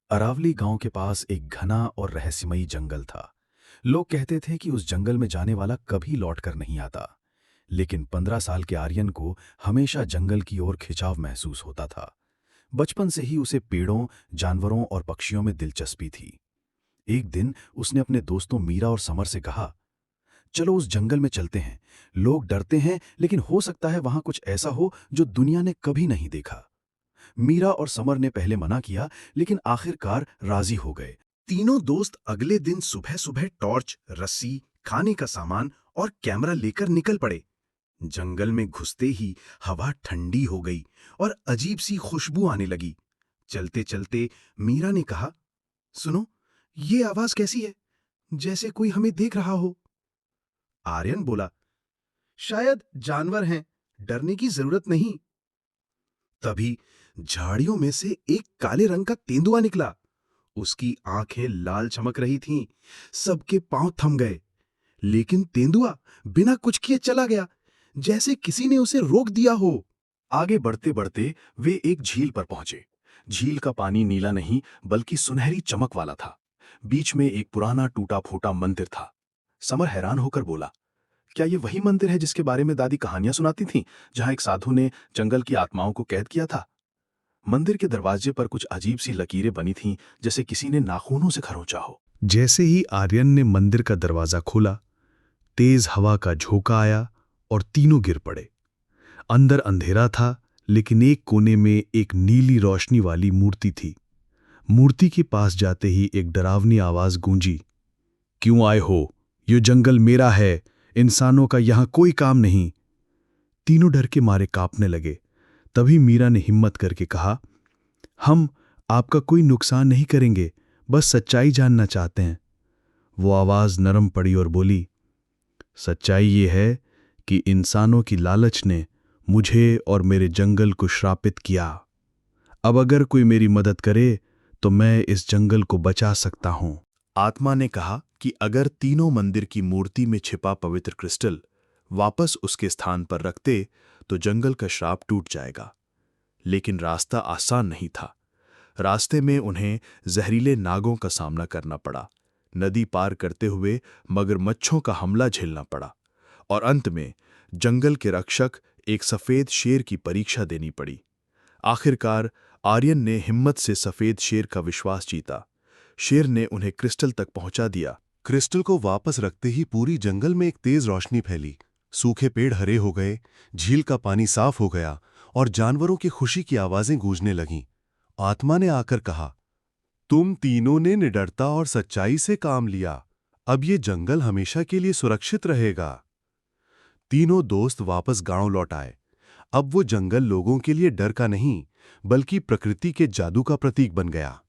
अरावली गांव के पास एक घना और रहस्यमयी जंगल था। लोग कहते थे कि उस जंगल में जाने वाला कभी लौटकर नहीं आता। लेकिन 15 साल के आर्यन को हमेशा जंगल की ओर खिंचाव महसूस होता था। बचपन से ही उसे पेड़ों, जानवरों और पक्षियों में दिलचस्पी थी। एक दिन उसने अपने दोस्तों मीरा और समर से कहा, चलो उस जंगल में चलते हैं। लोग डरते हैं, लेकिन हो सकता है वहां कुछ ऐसा हो जो दुनिया ने कभी नहीं देखा। मीरा और समर ने पहले मना किया, लेकिन आखिरकार राजी हो गए। तीनों दोस्त अगले दिन सुबह सुबह टॉर्च, रस्सी, खाने का सामान और कैमरा लेकर निकल पड़े। जंगल में घुसते ही हवा ठंडी हो गई और अजीब सी खुशबू आने लगी। चलते चलते मीरा ने कहा, सुनो, ये आवाज कैसी है? जैसे कोई हमें देख रहा हो। आर्यन बोला, शायद जानवर हैं, डरने की जरूरत नहीं। तभी झाड़ियों में से एक काले रंग का तेंदुआ निकला। उसकी आंखें लाल चमक रही थीं। सबके पांव थम गए। लेकिन तेंदुआ बिना कुछ किए चला गया, जैसे किसी ने उसे रोक दिया हो। आगे बढ़ते बढ़ते वे एक झील पर पहुंचे। झील का पानी नीला नहीं बल्कि सुनहरी चमक वाला था। बीच में एक पुराना टूटा फूटा मंदिर था। समर हैरान होकर बोला, क्या ये वही मंदिर है जिसके बारे में दादी कहानियां सुनाती थीं, जहां एक साधु ने जंगल की आत्माओं को कैद किया था? मंदिर के दरवाजे पर कुछ अजीब सी लकीरें बनी थीं, जैसे किसी ने नाखूनों से खरोंचा हो। जैसे ही आर्यन ने मंदिर का दरवाजा खोला, तेज हवा का झोंका आया और तीनों गिर पड़े। अंदर अंधेरा था, लेकिन एक कोने में एक नीली रोशनी वाली मूर्ति थी। मूर्ति के पास जाते ही एक डरावनी आवाज गूंजी, क्यों आए हो? ये जंगल मेरा है, इंसानों का यहां कोई काम नहीं। तीनों डर के मारे कांपने लगे। तभी मीरा ने हिम्मत करके कहा, हम आपका कोई नुकसान नहीं करेंगे, बस सच्चाई जानना चाहते हैं। वो आवाज नरम पड़ी और बोली, सच्चाई ये है कि इंसानों की लालच ने मुझे और मेरे जंगल को श्रापित किया। अब अगर कोई मेरी मदद करे तो मैं इस जंगल को बचा सकता हूं। आत्मा ने कहा कि अगर तीनों मंदिर की मूर्ति में छिपा पवित्र क्रिस्टल वापस उसके स्थान पर रखते तो जंगल का श्राप टूट जाएगा। लेकिन रास्ता आसान नहीं था। रास्ते में उन्हें जहरीले नागों का सामना करना पड़ा, नदी पार करते हुए मगरमच्छों का हमला झेलना पड़ा और अंत में जंगल के रक्षक एक सफेद शेर की परीक्षा देनी पड़ी। आखिरकार आर्यन ने हिम्मत से सफेद शेर का विश्वास जीता। शेर ने उन्हें क्रिस्टल तक पहुंचा दिया। क्रिस्टल को वापस रखते ही पूरी जंगल में एक तेज रोशनी फैली। सूखे पेड़ हरे हो गए, झील का पानी साफ हो गया और जानवरों की खुशी की आवाजें गूंजने लगीं। आत्मा ने आकर कहा, तुम तीनों ने निडरता और सच्चाई से काम लिया। अब ये जंगल हमेशा के लिए सुरक्षित रहेगा। तीनों दोस्त वापस गांव लौट आए। अब वो जंगल लोगों के लिए डर का नहीं, बल्कि प्रकृति के जादू का प्रतीक बन गया।